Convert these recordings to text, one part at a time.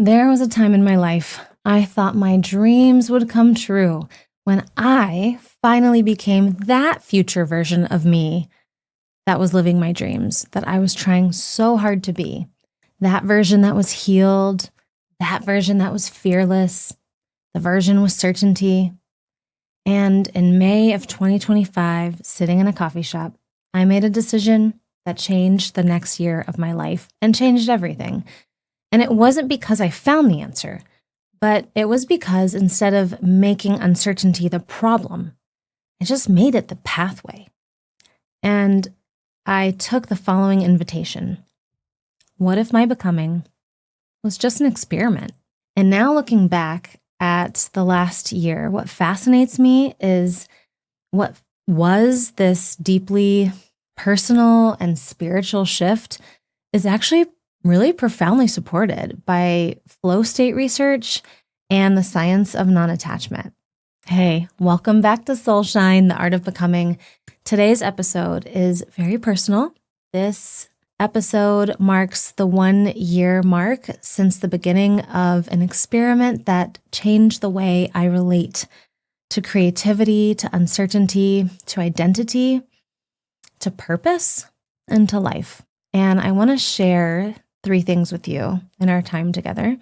There was a time in my life I thought my dreams would come true when I finally became that future version of me that was living my dreams, that I was trying so hard to be. That version that was healed, that version that was fearless, the version with certainty. And in May of 2025, sitting in a coffee shop, I made a decision that changed the next year of my life and changed everything. And it wasn't because I found the answer, but it was because instead of making uncertainty the problem, I just made it the pathway. And I took the following invitation. What if my becoming was just an experiment? And now looking back at the last year, what fascinates me is what was this deeply personal and spiritual shift is actually really profoundly supported by flow state research and the science of non-attachment. Hey, welcome back to soulSHINE, the art of becoming. Today's episode is very personal. This episode marks the 1-year mark since the beginning of an experiment that changed the way I relate to creativity, to uncertainty, to identity, to purpose, and to life. And I want to share 3 things with you in our time together.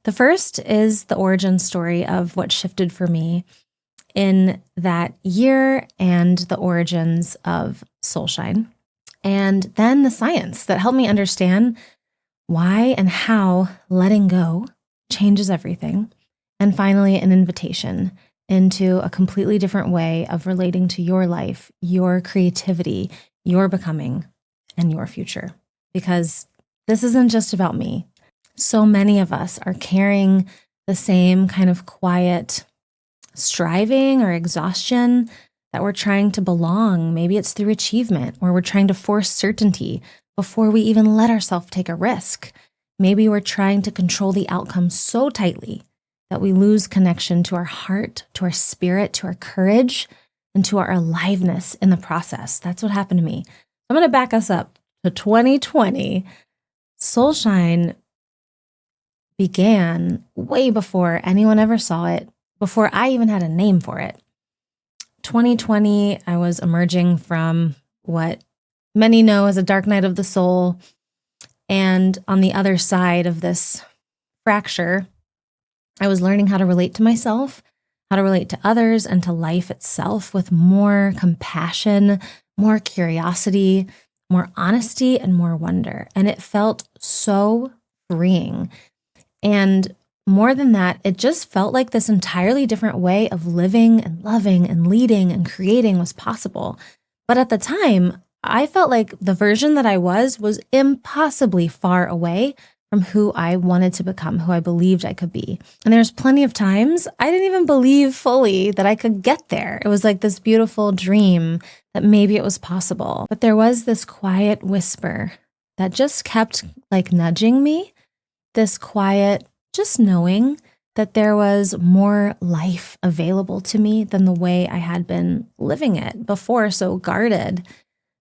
The first is the origin story of what shifted for me in that year and the origins of soulSHINE. And then the science that helped me understand why and how letting go changes everything. And finally, an invitation into a completely different way of relating to your life, your creativity, your becoming, and your future. Because this isn't just about me. So many of us are carrying the same kind of quiet striving or exhaustion that we're trying to belong. Maybe it's through achievement, or we're trying to force certainty before we even let ourselves take a risk. Maybe we're trying to control the outcome so tightly that we lose connection to our heart, to our spirit, to our courage, and to our aliveness in the process. That's what happened to me. I'm going to back us up to 2020. soulSHINE began way before anyone ever saw it, before I even had a name for it. 2020, I was emerging from what many know as a dark night of the soul. And on the other side of this fracture, I was learning how to relate to myself, how to relate to others, and to life itself with more compassion, more curiosity, more honesty, and more wonder. And it felt so freeing. And more than that, it just felt like this entirely different way of living and loving and leading and creating was possible. But at the time, I felt like the version that I was impossibly far away from who I wanted to become, who I believed I could be. And there's plenty of times I didn't even believe fully that I could get there. It was like this beautiful dream that maybe it was possible. But there was this quiet whisper that just kept like nudging me, this quiet, just knowing that there was more life available to me than the way I had been living it before, so guarded,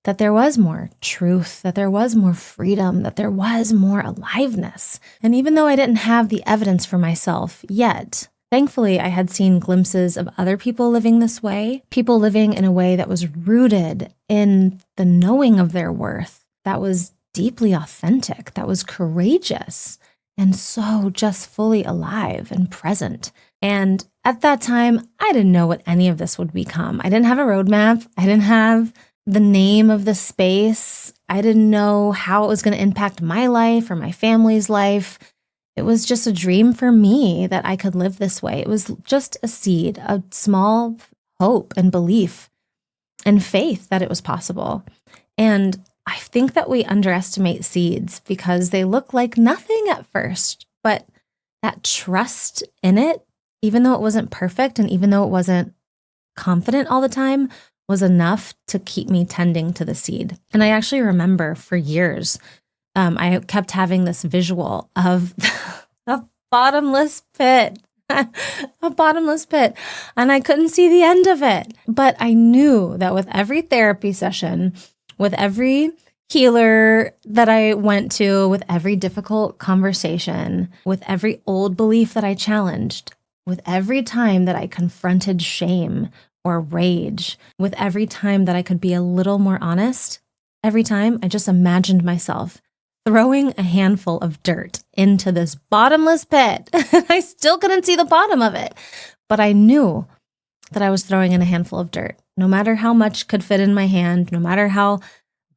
that there was more truth, that there was more freedom, that there was more aliveness. And even though I didn't have the evidence for myself yet, thankfully I had seen glimpses of other people living this way, people living in a way that was rooted in the knowing of their worth, that was deeply authentic, that was courageous, and so just fully alive and present. And at that time, I didn't know what any of this would become. I didn't have a roadmap. I didn't have the name of the space. I didn't know how it was going to impact my life or my family's life. It was just a dream for me that I could live this way. It was just a seed, a small hope and belief and faith that it was possible. And I think that we underestimate seeds because they look like nothing at first, but that trust in it, even though it wasn't perfect and even though it wasn't confident all the time, was enough to keep me tending to the seed. And I actually remember for years, I kept having this visual of a bottomless pit, a bottomless pit, and I couldn't see the end of it. But I knew that with every therapy session, with every healer that I went to, with every difficult conversation, with every old belief that I challenged, with every time that I confronted shame or rage, with every time that I could be a little more honest, every time I just imagined myself throwing a handful of dirt into this bottomless pit. I still couldn't see the bottom of it, but I knew that I was throwing in a handful of dirt. No matter how much could fit in my hand, no matter how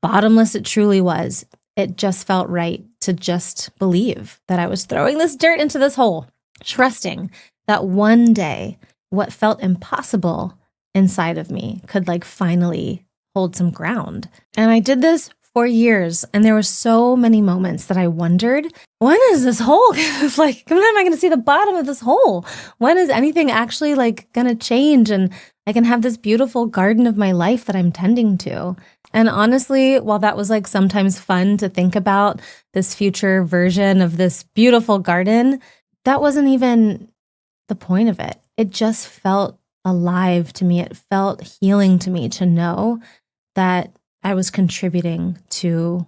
bottomless it truly was, it just felt right to just believe that I was throwing this dirt into this hole, trusting that one day what felt impossible inside of me could finally hold some ground. And I did this for years, and there were so many moments that I wondered, when is this hole when am I going to see the bottom of this hole? When is anything actually going to change and I can have this beautiful garden of my life that I'm tending to? And honestly, while that was sometimes fun to think about this future version of this beautiful garden, that wasn't even the point of it. It just felt alive to me. It felt healing to me to know that I was contributing to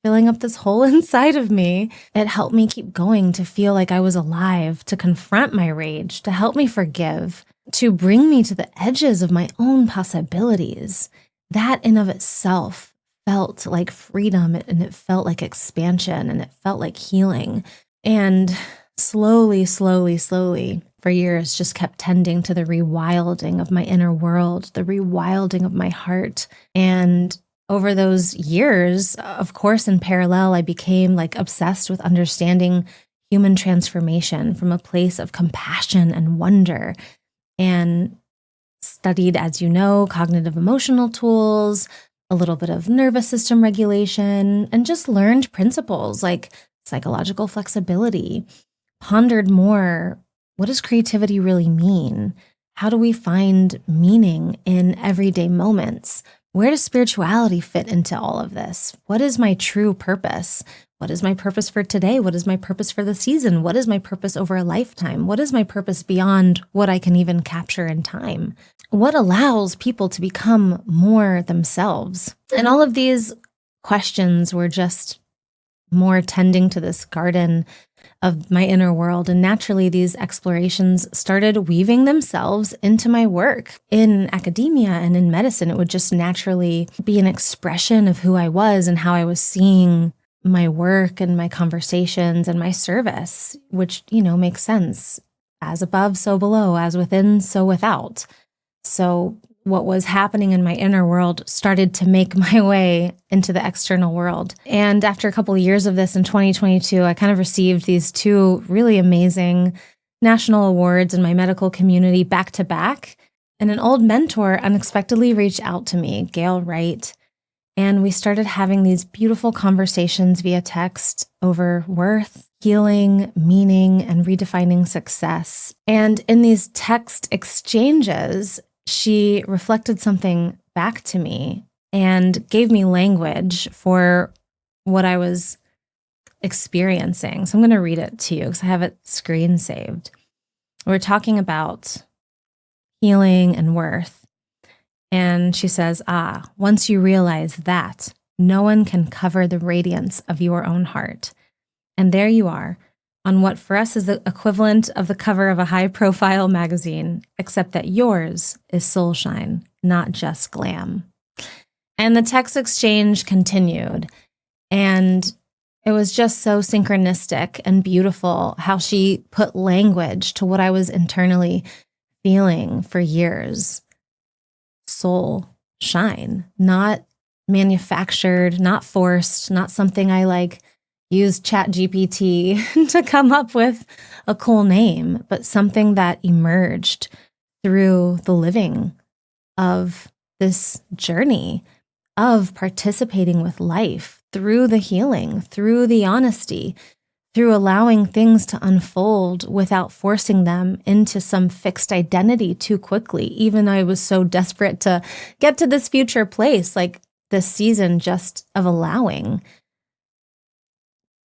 filling up this hole inside of me. It helped me keep going, to feel like I was alive, to confront my rage, to help me forgive, to bring me to the edges of my own possibilities. That in of itself felt like freedom, and it felt like expansion, and it felt like healing. And slowly, for years, just kept tending to the rewilding of my inner world, the rewilding of my heart. And over those years, of course, in parallel, I became obsessed with understanding human transformation from a place of compassion and wonder, and studied, as you know, cognitive emotional tools, a little bit of nervous system regulation, and just learned principles like psychological flexibility, pondered more, what does creativity really mean? How do we find meaning in everyday moments? Where does spirituality fit into all of this? What is my true purpose? What is my purpose for today? What is my purpose for the season? What is my purpose over a lifetime? What is my purpose beyond what I can even capture in time? What allows people to become more themselves? And all of these questions were just more tending to this garden of my inner world. And naturally, these explorations started weaving themselves into my work in academia and in medicine. It would just naturally be an expression of who I was and how I was seeing my work and my conversations and my service, which, makes sense. As above, so below, as within, so without. So what was happening in my inner world started to make my way into the external world. And after a couple of years of this in 2022, I kind of received these two really amazing national awards in my medical community back to back. And an old mentor unexpectedly reached out to me, Gail Wright, and we started having these beautiful conversations via text over worth, healing, meaning, and redefining success. And in these text exchanges, she reflected something back to me and gave me language for what I was experiencing. So I'm going to read it to you because I have it screen saved. We're talking about healing and worth. And she says, once you realize that, no one can cover the radiance of your own heart. And there you are, on what for us is the equivalent of the cover of a high-profile magazine, except that yours is soulSHINE, not just glam. And the text exchange continued, and it was just so synchronistic and beautiful how she put language to what I was internally feeling for years. SoulSHINE, not manufactured, not forced, not something I use ChatGPT to come up with a cool name, but something that emerged through the living of this journey of participating with life, through the healing, through the honesty, through allowing things to unfold without forcing them into some fixed identity too quickly. Even though I was so desperate to get to this future place, this season just of allowing,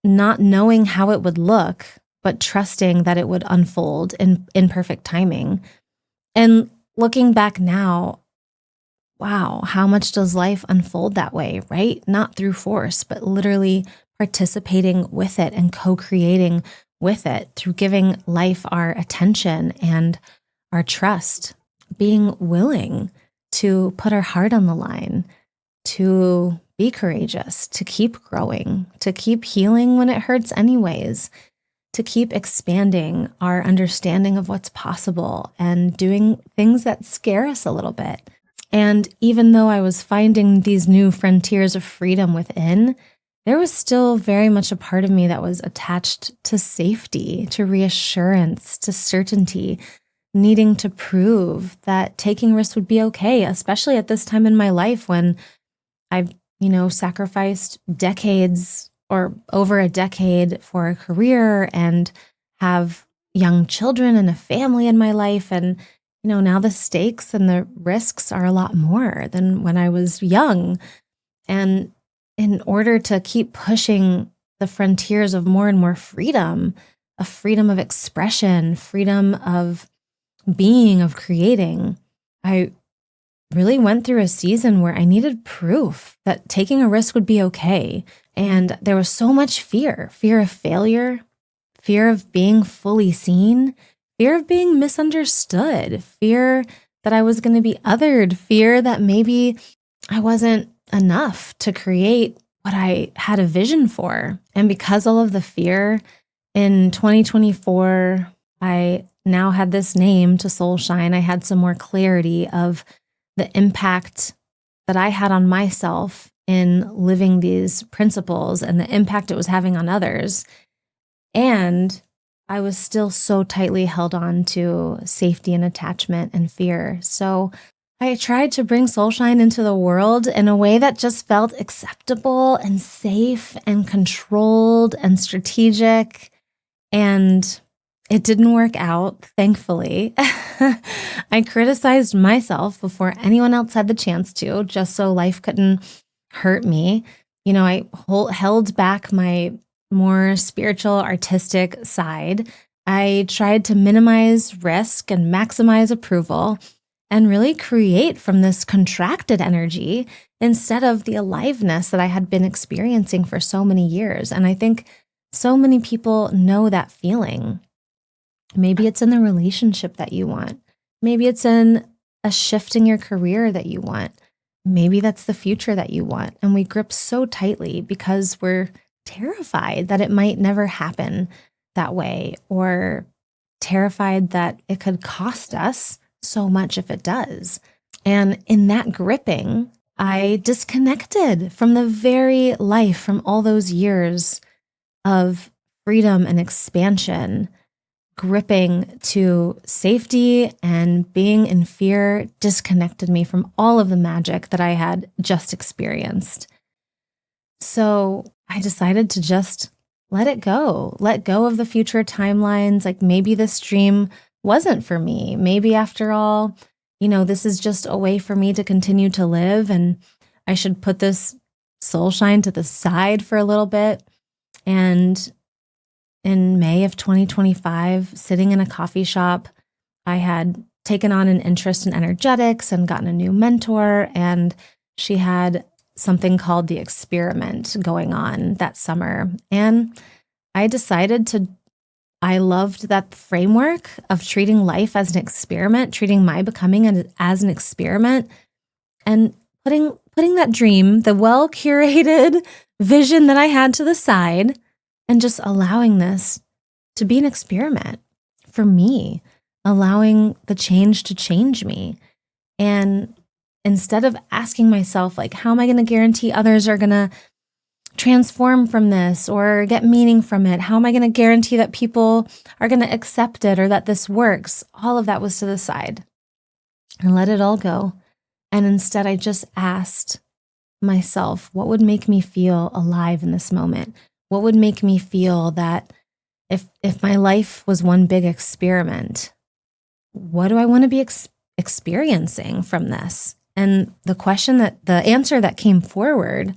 not knowing how it would look, but trusting that it would unfold in perfect timing. And looking back now, wow, how much does life unfold that way, right? Not through force, but literally participating with it and co-creating with it through giving life our attention and our trust, being willing to put our heart on the line, to be courageous, to keep growing, to keep healing when it hurts anyways, to keep expanding our understanding of what's possible and doing things that scare us a little bit. And even though I was finding these new frontiers of freedom within, there was still very much a part of me that was attached to safety, to reassurance, to certainty, needing to prove that taking risks would be okay, especially at this time in my life when I've, sacrificed decades or over a decade for a career and have young children and a family in my life. And, now the stakes and the risks are a lot more than when I was young. And in order to keep pushing the frontiers of more and more freedom, a freedom of expression, freedom of being, of creating, I really went through a season where I needed proof that taking a risk would be okay. And there was so much fear of failure, fear of being fully seen, fear of being misunderstood, fear that I was going to be othered, fear that maybe I wasn't enough to create what I had a vision for. And because all of the fear in 2024, I now had this name to soulSHINE. I had some more clarity of the impact that I had on myself in living these principles and the impact it was having on others. And I was still so tightly held on to safety and attachment and fear. So I tried to bring soulSHINE into the world in a way that just felt acceptable and safe and controlled and strategic. And it didn't work out, thankfully. I criticized myself before anyone else had the chance to, just so life couldn't hurt me. I held back my more spiritual, artistic side. I tried to minimize risk and maximize approval and really create from this contracted energy instead of the aliveness that I had been experiencing for so many years. And I think so many people know that feeling. Maybe it's in the relationship that you want. Maybe it's in a shift in your career that you want. Maybe that's the future that you want. And we grip so tightly because we're terrified that it might never happen that way, or terrified that it could cost us so much if it does. And in that gripping, I disconnected from the very life, from all those years of freedom and expansion. Gripping to safety and being in fear disconnected me from all of the magic that I had just experienced. So I decided to just let go of the future timelines. Like maybe this dream wasn't for me. Maybe after all, this is just a way for me to continue to live, and I should put this soulSHINE to the side for a little bit. And in May of 2025, sitting in a coffee shop, I had taken on an interest in energetics and gotten a new mentor, and she had something called the experiment going on that summer. And I decided I loved that framework of treating life as an experiment, treating my becoming as an experiment, and putting that dream, the well-curated vision that I had, to the side, and just allowing this to be an experiment for me, allowing the change to change me. And instead of asking myself, like, how am I going to guarantee others are going to transform from this or get meaning from it? How am I going to guarantee that people are going to accept it or that this works? All of that was to the side and let it all go. And instead, I just asked myself, what would make me feel alive in this moment? What would make me feel that if my life was one big experiment, what do I want to be experiencing from this? And the answer that came forward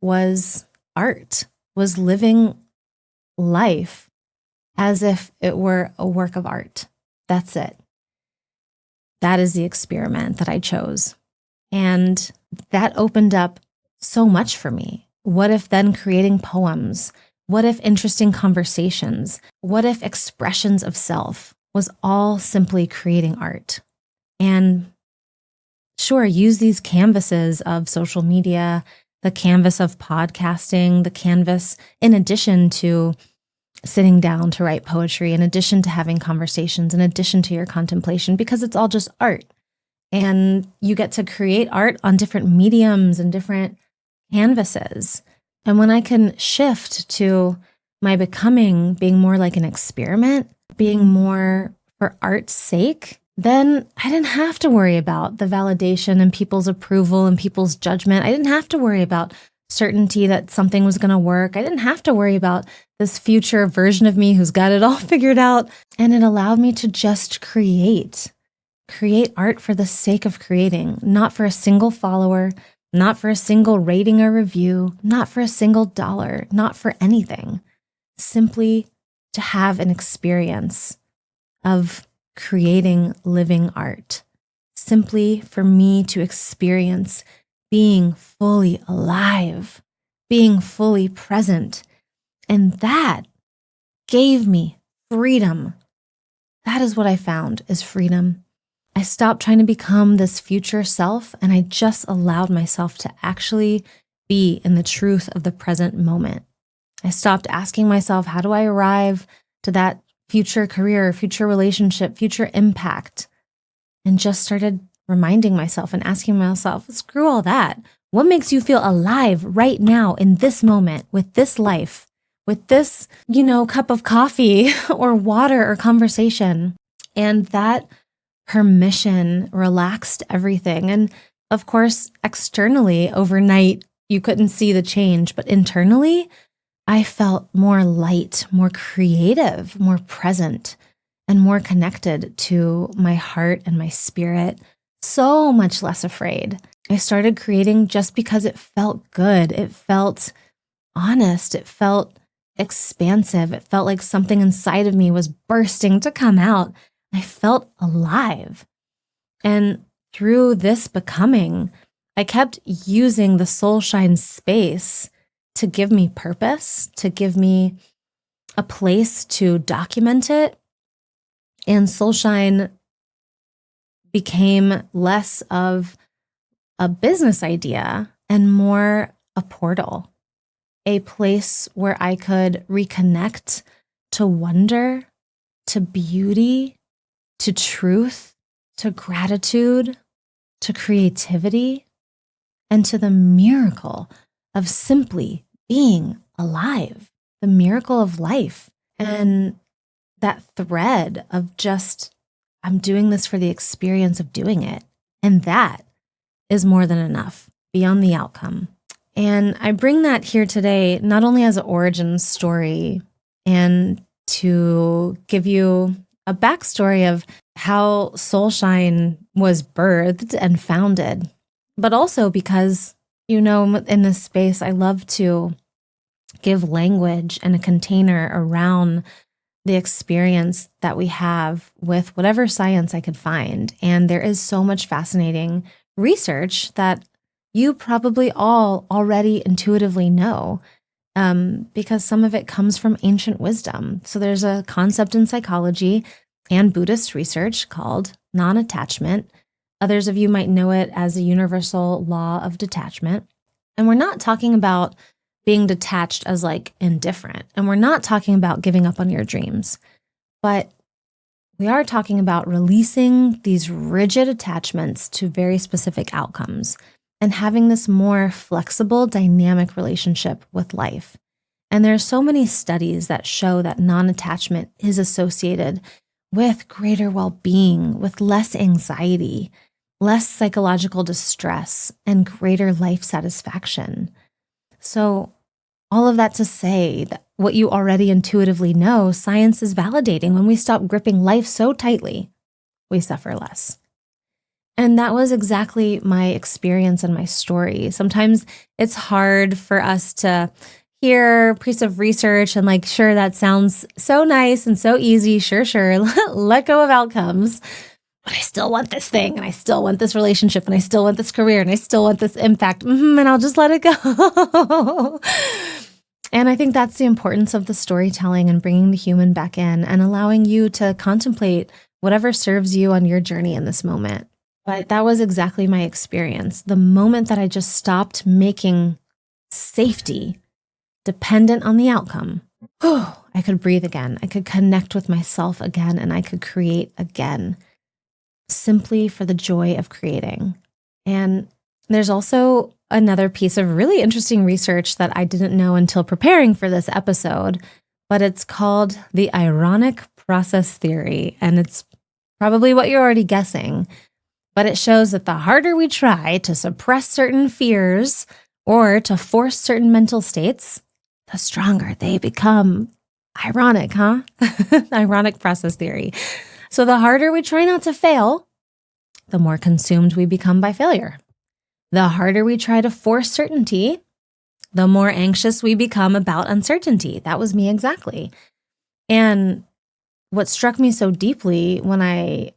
was art, was living life as if it were a work of art. That's it. That is the experiment that I chose. And that opened up so much for me. What if then creating poems? What if interesting conversations? What if expressions of self was all simply creating art? And sure, use these canvases of social media, the canvas of podcasting, the canvas in addition to sitting down to write poetry, in addition to having conversations, in addition to your contemplation, because it's all just art. And you get to create art on different mediums and different canvases. And when I can shift to my becoming being more like an experiment, being more for art's sake, then I didn't have to worry about the validation and people's approval and people's judgment. I didn't have to worry about certainty that something was going to work. I didn't have to worry about this future version of me who's got it all figured out. And it allowed me to just create art for the sake of creating, not for a single follower, not for a single rating or review, not for a single dollar, not for anything, simply to have an experience of creating living art, simply for me to experience being fully alive, being fully present. And that gave me freedom. That is what I found is freedom. I stopped trying to become this future self, and I just allowed myself to actually be in the truth of the present moment. I stopped asking myself, how do I arrive to that future career, future relationship, future impact? And just started reminding myself and asking myself, screw all that. What makes you feel alive right now in this moment with this life, with this, cup of coffee or water or conversation? And that permission relaxed everything. And of course, externally, overnight, you couldn't see the change, but internally, I felt more light, more creative, more present, and more connected to my heart and my spirit. So much less afraid. I started creating just because it felt good. It felt honest. It felt expansive. It felt like something inside of me was bursting to come out. I felt alive. And through this becoming, I kept using the soulSHINE space to give me purpose, to give me a place to document it. And soulSHINE became less of a business idea and more a portal, a place where I could reconnect to wonder, to beauty, to truth, to gratitude, to creativity, and to the miracle of simply being alive, the miracle of life. And that thread of just, I'm doing this for the experience of doing it. And that is more than enough beyond the outcome. And I bring that here today, not only as an origin story and to give you a backstory of how soulSHINE was birthed and founded, but also because, in this space, I love to give language and a container around the experience that we have with whatever science I could find. And there is so much fascinating research that you probably all already intuitively know, because some of it comes from ancient wisdom. So there's a concept in psychology and Buddhist research called nonattachment. Others of you might know it as a universal law of detachment. And we're not talking about being detached as like indifferent. And we're not talking about giving up on your dreams, but we are talking about releasing these rigid attachments to very specific outcomes and having this more flexible, dynamic relationship with life. And there are so many studies that show that non-attachment is associated with greater well-being, with less anxiety, less psychological distress, and greater life satisfaction. So all of that to say that what you already intuitively know, science is validating. When we stop gripping life so tightly, we suffer less. And that was exactly my experience and my story. Sometimes it's hard for us to hear a piece of research and like, sure, that sounds so nice and so easy. Sure. Let go of outcomes. but I still want this thing, and I still want this relationship, and I still want this career, and I still want this impact, and I'll just let it go. And I think that's the importance of the storytelling and bringing the human back in and allowing you to contemplate whatever serves you on your journey in this moment. But that was exactly my experience. The moment that I just stopped making safety dependent on the outcome, I could breathe again. I could connect with myself again, and I could create again, simply for the joy of creating. And there's also another piece of really interesting research that I didn't know until preparing for this episode, but it's called the ironic process theory. And it's probably what you're already guessing, but it shows that the harder we try to suppress certain fears or to force certain mental states, the stronger they become. Ironic, huh? Ironic process theory. So the harder we try not to fail, the more consumed we become by failure. The harder we try to force certainty, the more anxious we become about uncertainty. That was me exactly. And what struck me so deeply when I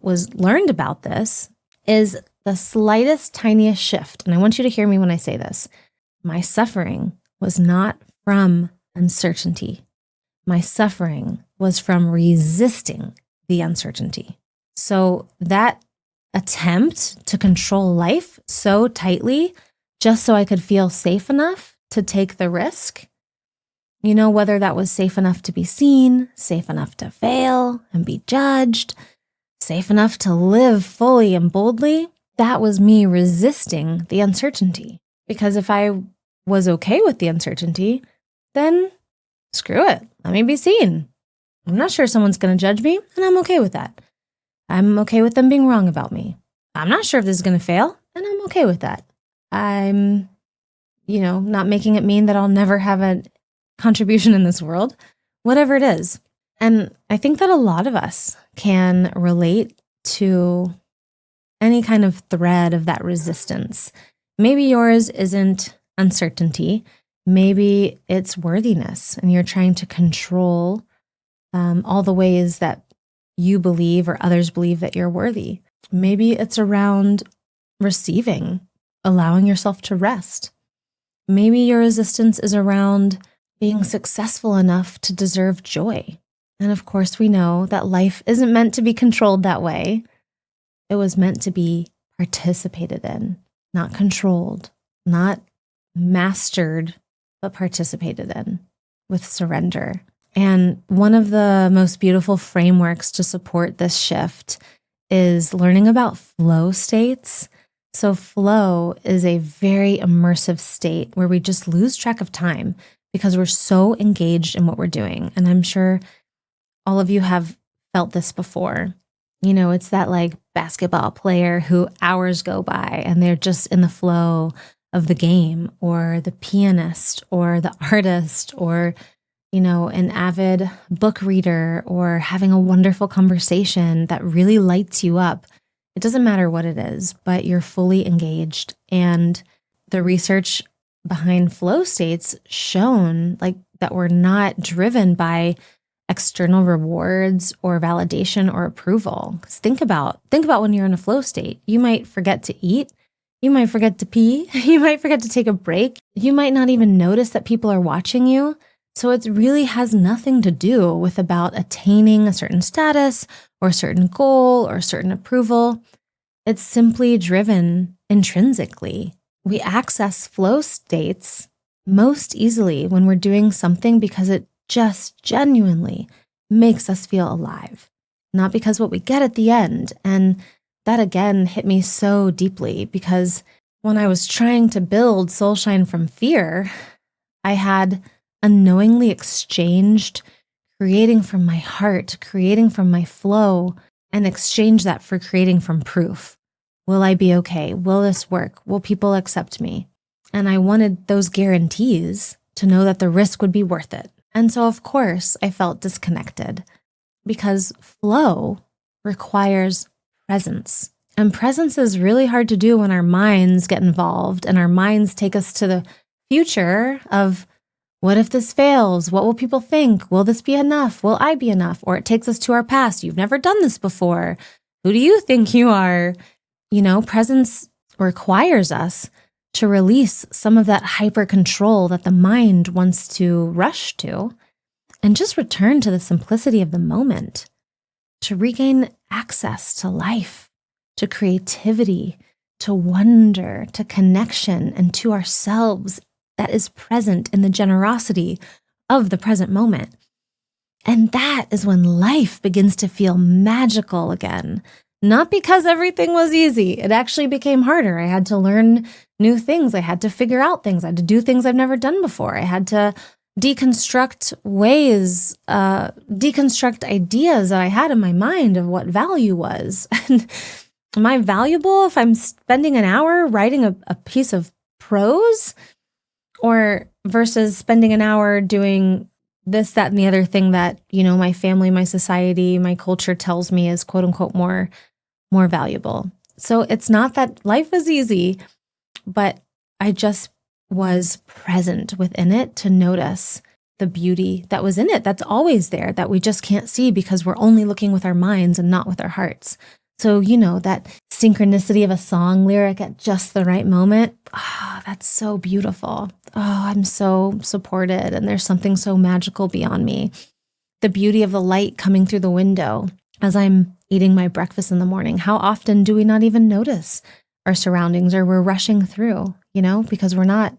learned about this is the slightest, tiniest shift. And I want you to hear me when I say this. My suffering was not from uncertainty. My suffering was from resisting the uncertainty. So that attempt to control life so tightly just so I could feel safe enough to take the risk, whether that was safe enough to be seen, safe enough to fail and be judged, safe enough to live fully and boldly, that was me resisting the uncertainty. Because if I was okay with the uncertainty, then screw it. Let me be seen. I'm not sure someone's going to judge me, and I'm okay with that. I'm okay with them being wrong about me. I'm not sure if this is going to fail, and I'm okay with that. I'm, not making it mean that I'll never have a contribution in this world, whatever it is. And I think that a lot of us can relate to any kind of thread of that resistance. Maybe yours isn't uncertainty. Maybe it's worthiness, and you're trying to control all the ways that you believe or others believe that you're worthy. Maybe it's around receiving, allowing yourself to rest. Maybe your resistance is around being successful enough to deserve joy. And of course, we know that life isn't meant to be controlled that way. It was meant to be participated in, not controlled, not mastered, but participated in with surrender. And one of the most beautiful frameworks to support this shift is learning about flow states. So flow is a very immersive state where we just lose track of time because we're so engaged in what we're doing. And I'm sure all of you have felt this before. It's that like basketball player who hours go by and they're just in the flow of the game, or the pianist or the artist, or an avid book reader, or having a wonderful conversation that really lights you up. It doesn't matter what it is, but you're fully engaged. And the research behind flow states shown that we're not driven by external rewards or validation or approval. 'Cause think about when you're in a flow state. You might forget to eat. You might forget to pee. You might forget to take a break. You might not even notice that people are watching you. So it really has nothing to do with about attaining a certain status or a certain goal or a certain approval. It's simply driven intrinsically. We access flow states most easily when we're doing something because it just genuinely makes us feel alive, not because what we get at the end. And that again hit me so deeply because when I was trying to build soulSHINE from fear, I had unknowingly exchanged creating from my heart, creating from my flow, and exchange that for creating from proof. Will I be okay? Will this work? Will people accept me? And I wanted those guarantees to know that the risk would be worth it. And so, of course, I felt disconnected because flow requires presence. And presence is really hard to do when our minds get involved and our minds take us to the future of, what if this fails? What will people think? Will this be enough? Will I be enough? Or it takes us to our past. You've never done this before. Who do you think you are? Presence requires us to release some of that hyper control that the mind wants to rush to and just return to the simplicity of the moment, to regain access to life, to creativity, to wonder, to connection, and to ourselves that is present in the generosity of the present moment. And that is when life begins to feel magical again. Not because everything was easy. It actually became harder. I had to learn new things. I had to figure out things. I had to do things I've never done before. I had to deconstruct deconstruct ideas that I had in my mind of what value was. And am I valuable if I'm spending an hour writing a piece of prose, or versus spending an hour doing this, that, and the other thing that, my family, my society, my culture tells me is quote unquote more valuable. So it's not that life is easy, but I just was present within it to notice the beauty that was in it. That's always there, that we just can't see because we're only looking with our minds and not with our hearts. So, that synchronicity of a song lyric at just the right moment, that's so beautiful. I'm so supported, and there's something so magical beyond me. The beauty of the light coming through the window as I'm eating my breakfast in the morning. How often do we not even notice our surroundings, or we're rushing through, because we're not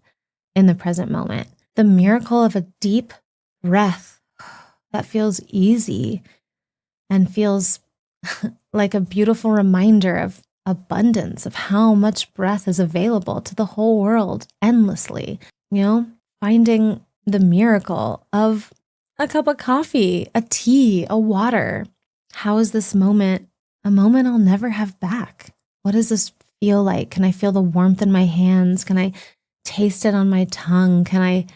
in the present moment? The miracle of a deep breath that feels easy and feels like a beautiful reminder of abundance, of how much breath is available to the whole world endlessly. Finding the miracle of a cup of coffee, a tea, a water. How is this moment a moment I'll never have back? What does this feel like? Can I feel the warmth in my hands? Can I taste it on my tongue? Can I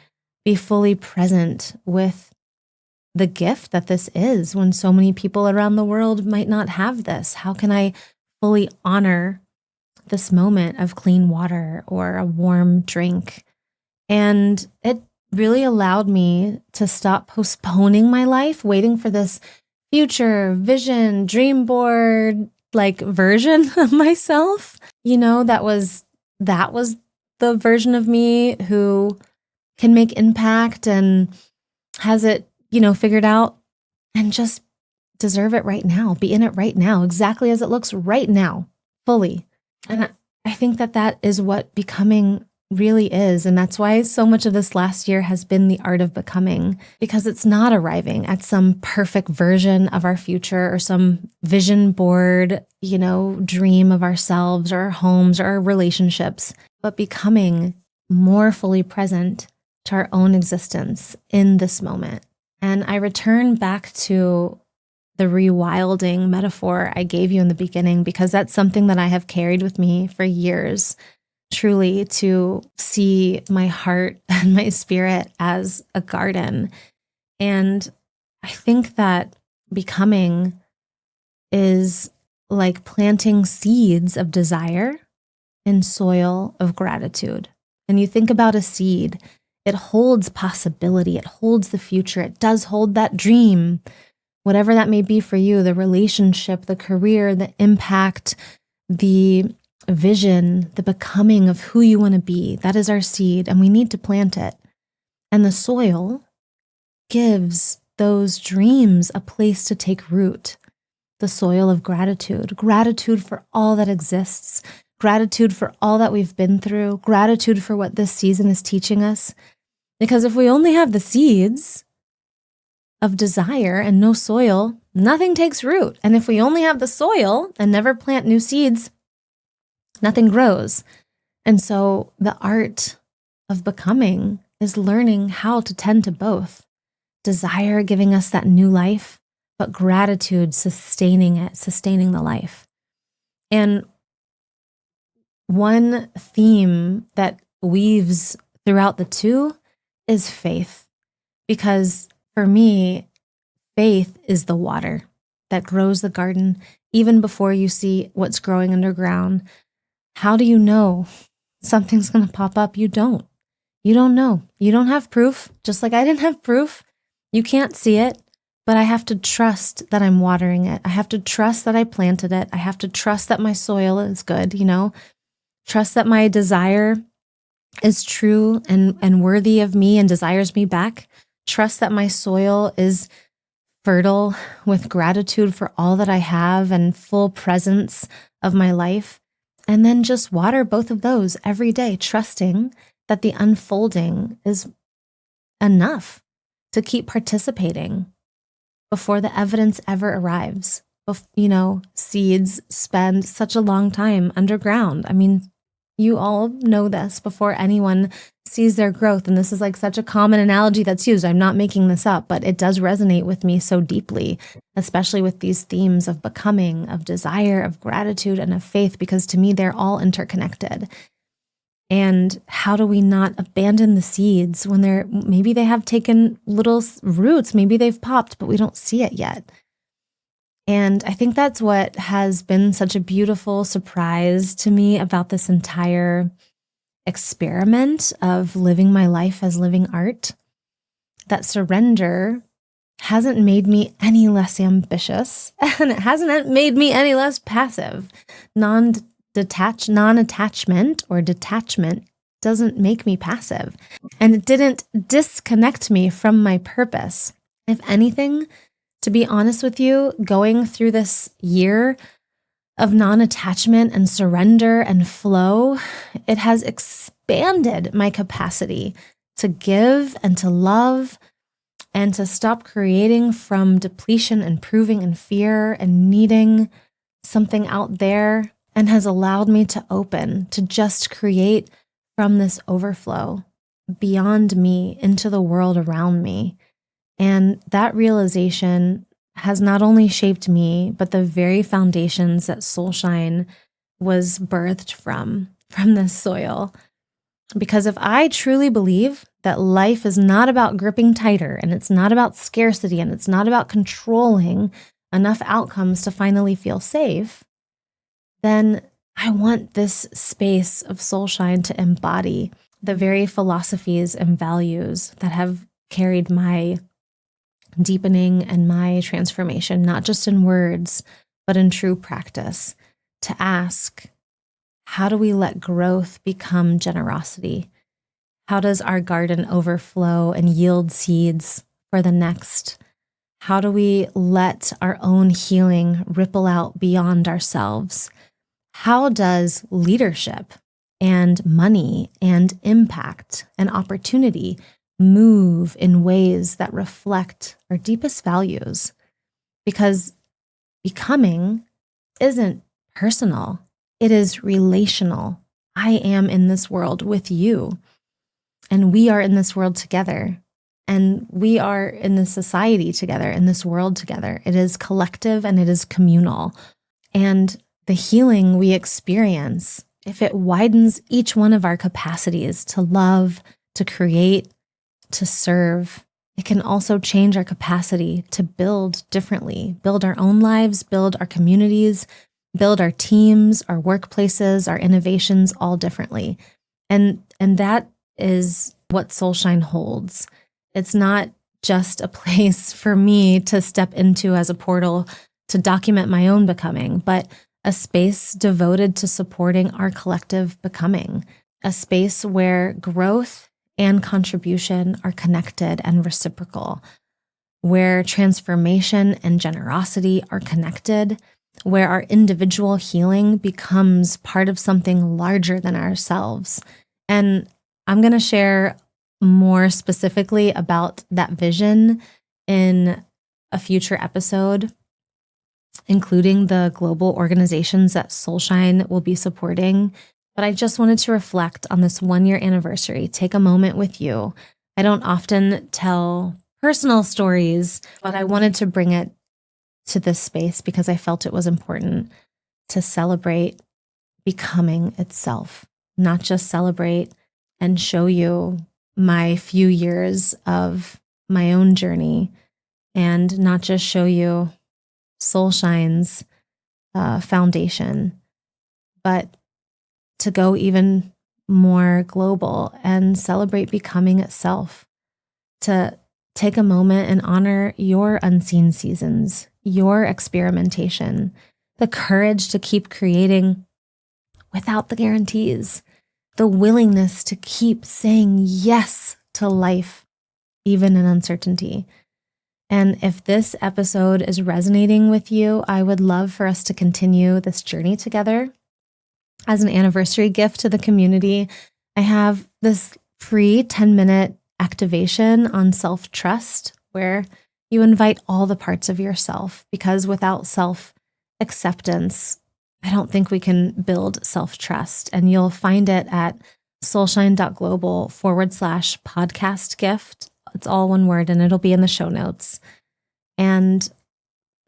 be fully present with the gift that this is when so many people around the world might not have this? How can I fully honor this moment of clean water or a warm drink? And it really allowed me to stop postponing my life, waiting for this future vision, dream board, version of myself. That was the version of me who can make impact and has it, figured out, and just deserve it right now, be in it right now, exactly as it looks right now, fully. And I think that is what becoming really is. And that's why so much of this last year has been the art of becoming, because it's not arriving at some perfect version of our future or some vision board, dream of ourselves or our homes or our relationships, but becoming more fully present to our own existence in this moment. And I return back to the rewilding metaphor I gave you in the beginning, because that's something that I have carried with me for years, truly, to see my heart and my spirit as a garden. And I think that becoming is like planting seeds of desire in soil of gratitude. And you think about a seed, it holds possibility, it holds the future, it does hold that dream, whatever that may be for you, the relationship, the career, the impact, the vision, the becoming of who you want to be. That is our seed, and we need to plant it. And the soil gives those dreams a place to take root. The soil of gratitude, gratitude for all that exists, gratitude for all that we've been through, gratitude for what this season is teaching us. Because if we only have the seeds of desire and no soil, nothing takes root. And if we only have the soil and never plant new seeds, nothing grows. And so the art of becoming is learning how to tend to both. Desire giving us that new life, but gratitude sustaining it, sustaining the life. And one theme that weaves throughout the two is faith. Because for me, faith is the water that grows the garden even before you see what's growing underground. How do you know something's going to pop up? You don't. You don't know. You don't have proof, just like I didn't have proof. You can't see it, But I have to trust that I'm watering it. I have to trust that I planted it. I have to trust that my soil is good, trust that my desire is true and worthy of me and desires me back. Trust that my soil is fertile with gratitude for all that I have and full presence of my life. And then just water both of those every day, trusting that the unfolding is enough to keep participating before the evidence ever arrives. Seeds spend such a long time underground. I mean, you all know this before anyone sees their growth. And this is like such a common analogy that's used. I'm not making this up, but it does resonate with me so deeply, especially with these themes of becoming, of desire, of gratitude, and of faith, because to me, they're all interconnected. And how do we not abandon the seeds when maybe they have taken little roots, maybe they've popped, but we don't see it yet. And I think that's what has been such a beautiful surprise to me about this entire experiment of living my life as living art. That surrender hasn't made me any less ambitious, and it hasn't made me any less passive. Non-attachment or detachment doesn't make me passive, and it didn't disconnect me from my purpose. If anything, to be honest with you, going through this year of non-attachment and surrender and flow, it has expanded my capacity to give and to love and to stop creating from depletion and proving and fear and needing something out there, and has allowed me to open, to just create from this overflow beyond me into the world around me. And that realization has not only shaped me, but the very foundations that soulSHINE was birthed from this soil. Because if I truly believe that life is not about gripping tighter, and it's not about scarcity, and it's not about controlling enough outcomes to finally feel safe, then I want this space of soulSHINE to embody the very philosophies and values that have carried my deepening and my transformation, not just in words, but in true practice. To ask, how do we let growth become generosity? How does our garden overflow and yield seeds for the next? How do we let our own healing ripple out beyond ourselves? How does leadership and money and impact and opportunity move in ways that reflect our deepest values? Because becoming isn't personal, it is relational. I am in this world with you, and we are in this world together, and we are in this society together, in this world together. It is collective and it is communal. And the healing we experience, if it widens each one of our capacities to love, to create, to serve, it can also change our capacity to build differently, build our own lives, build our communities, build our teams, our workplaces, our innovations, all differently. And that is what soulSHINE holds. It's not just a place for me to step into as a portal to document my own becoming, but a space devoted to supporting our collective becoming, a space where growth and contribution are connected and reciprocal, where transformation and generosity are connected, where our individual healing becomes part of something larger than ourselves. And I'm going to share more specifically about that vision in a future episode, including the global organizations that soulSHINE will be supporting. But I just wanted to reflect on this 1-year anniversary, take a moment with you. I don't often tell personal stories, but I wanted to bring it to this space because I felt it was important to celebrate becoming itself, not just celebrate and show you my few years of my own journey, and not just show you soulSHINE's foundation, but to go even more global and celebrate becoming itself, to take a moment and honor your unseen seasons, your experimentation, the courage to keep creating without the guarantees, the willingness to keep saying yes to life, even in uncertainty. And if this episode is resonating with you, I would love for us to continue this journey together. As an anniversary gift to the community, I have this free 10-minute activation on self-trust where you invite all the parts of yourself, because without self-acceptance, I don't think we can build self-trust. And you'll find it at soulshine.global/podcast gift. It's all one word and it'll be in the show notes. And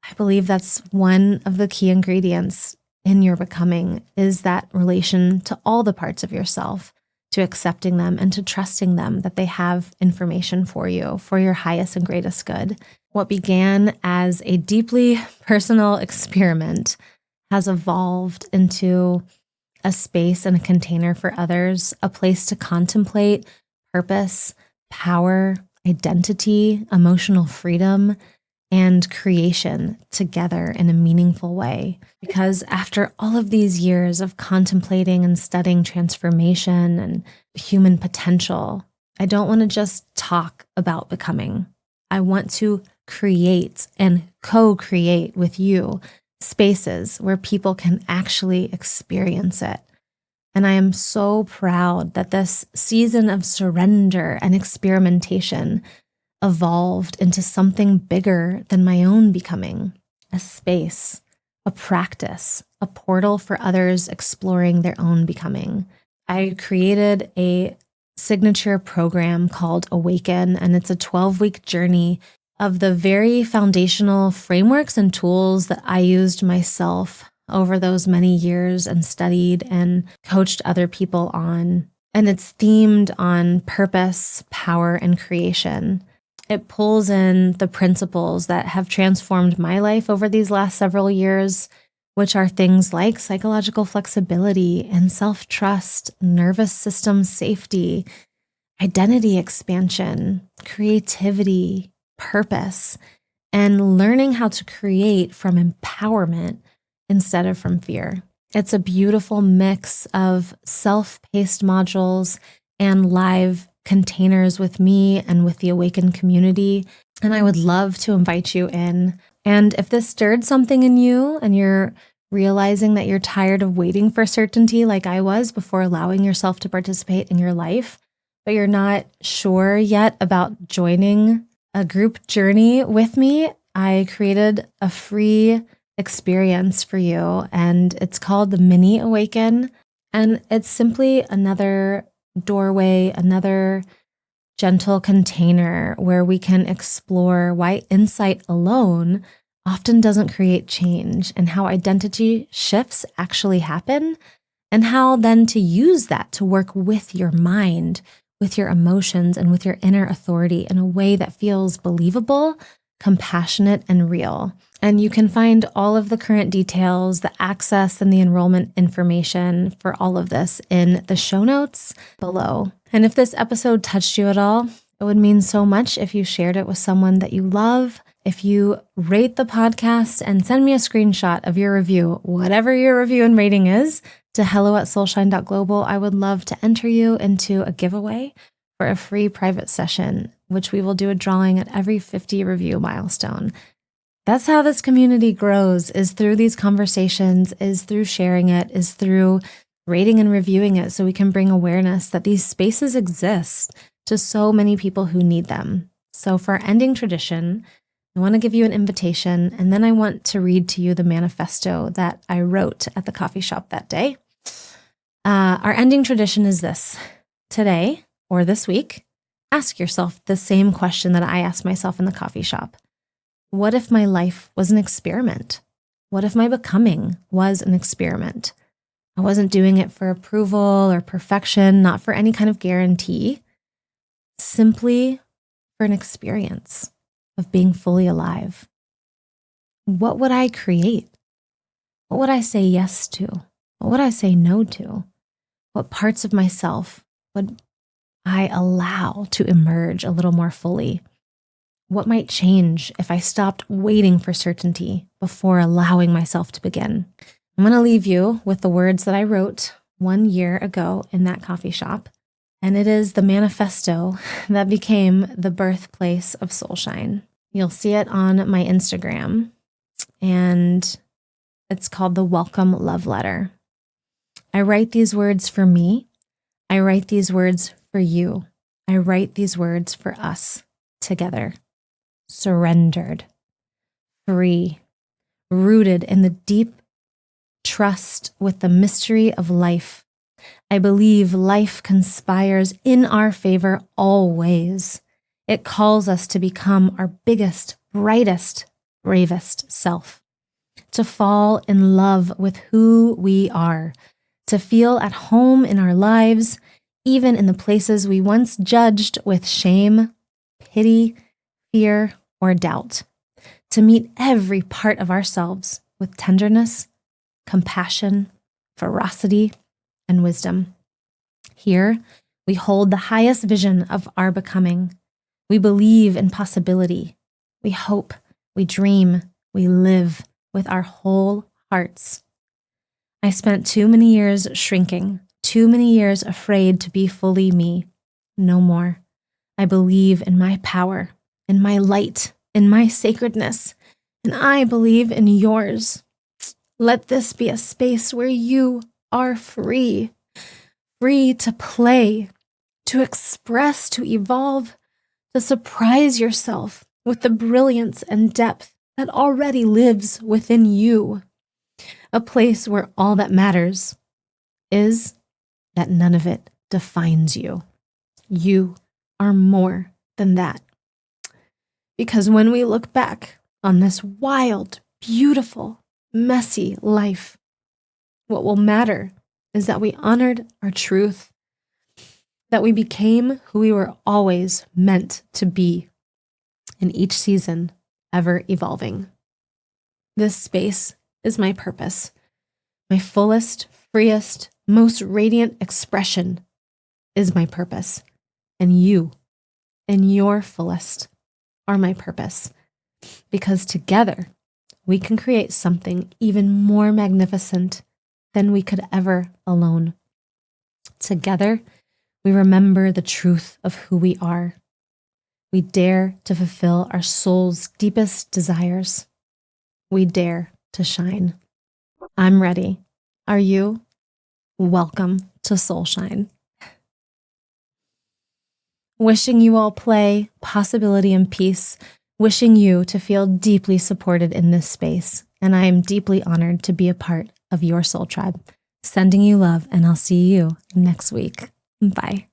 I believe that's one of the key ingredients in your becoming, is that relation to all the parts of yourself, to accepting them and to trusting them that they have information for you, for your highest and greatest good. What began as a deeply personal experiment has evolved into a space and a container for others, a place to contemplate purpose, power, identity, emotional freedom, and creation together in a meaningful way. Because after all of these years of contemplating and studying transformation and human potential, I don't want to just talk about becoming. I want to create and co-create with you spaces where people can actually experience it. And I am so proud that this season of surrender and experimentation evolved into something bigger than my own becoming, a space, a practice, a portal for others exploring their own becoming. I created a signature program called Awaken, and it's a 12-week journey of the very foundational frameworks and tools that I used myself over those many years and studied and coached other people on. And it's themed on purpose, power, and creation. It pulls in the principles that have transformed my life over these last several years, which are things like psychological flexibility and self-trust, nervous system safety, identity expansion, creativity, purpose, and learning how to create from empowerment instead of from fear. It's a beautiful mix of self-paced modules and live containers with me and with the Awakened community. And I would love to invite you in. And if this stirred something in you and you're realizing that you're tired of waiting for certainty like I was before allowing yourself to participate in your life, but you're not sure yet about joining a group journey with me, I created a free experience for you, and it's called the Mini Awaken. And it's simply another doorway, another gentle container where we can explore why insight alone often doesn't create change, and how identity shifts actually happen, and how then to use that to work with your mind, with your emotions, and with your inner authority in a way that feels believable, compassionate, and real. And you can find all of the current details, the access, and the enrollment information for all of this in the show notes below. And if this episode touched you at all, it would mean so much if you shared it with someone that you love. If you rate the podcast and send me a screenshot of your review, whatever your review and rating is, to hello@soulshine.global, I would love to enter you into a giveaway for a free private session, which we will do a drawing at every 50 review milestone. That's how this community grows, is through these conversations, is through sharing it, is through rating and reviewing it, so we can bring awareness that these spaces exist to so many people who need them. So for our ending tradition, I want to give you an invitation, and then I want to read to you the manifesto that I wrote at the coffee shop that day. Our ending tradition is this. Today, or this week, ask yourself the same question that I asked myself in the coffee shop. What if my life was an experiment? What if my becoming was an experiment? I wasn't doing it for approval or perfection, not for any kind of guarantee, simply for an experience of being fully alive. What would I create? What would I say yes to? What would I say no to? What parts of myself would I allow to emerge a little more fully? What might change if I stopped waiting for certainty before allowing myself to begin? I'm going to leave you with the words that I wrote 1 year ago in that coffee shop. And it is the manifesto that became the birthplace of soulSHINE. You'll see it on my Instagram, and it's called the Welcome Love Letter. I write these words for me. I write these words for you. I write these words for us together. Surrendered, free, rooted in the deep trust with the mystery of life. I believe life conspires in our favor always. It calls us to become our biggest, brightest, bravest self, to fall in love with who we are, to feel at home in our lives, even in the places we once judged with shame, pity, fear, or doubt, to meet every part of ourselves with tenderness, compassion, ferocity, and wisdom. Here, we hold the highest vision of our becoming. We believe in possibility. We hope, we dream, we live with our whole hearts. I spent too many years shrinking, too many years afraid to be fully me. No more. I believe in my power, in my light, in my sacredness, and I believe in yours. Let this be a space where you are free, free to play, to express, to evolve, to surprise yourself with the brilliance and depth that already lives within you. A place where all that matters is that none of it defines you. You are more than that. Because when we look back on this wild, beautiful, messy life, what will matter is that we honored our truth, that we became who we were always meant to be, in each season ever evolving. This space is my purpose, my fullest, freest, most radiant expression is my purpose, and you, in your fullest, are my purpose, because together we can create something even more magnificent than we could ever alone. Together, we remember the truth of who we are. We dare to fulfill our soul's deepest desires. We dare to shine. I'm ready. Are you? Welcome to soulSHINE. Wishing you all play, possibility, and peace. Wishing you to feel deeply supported in this space. And I am deeply honored to be a part of your soul tribe. Sending you love, and I'll see you next week. Bye.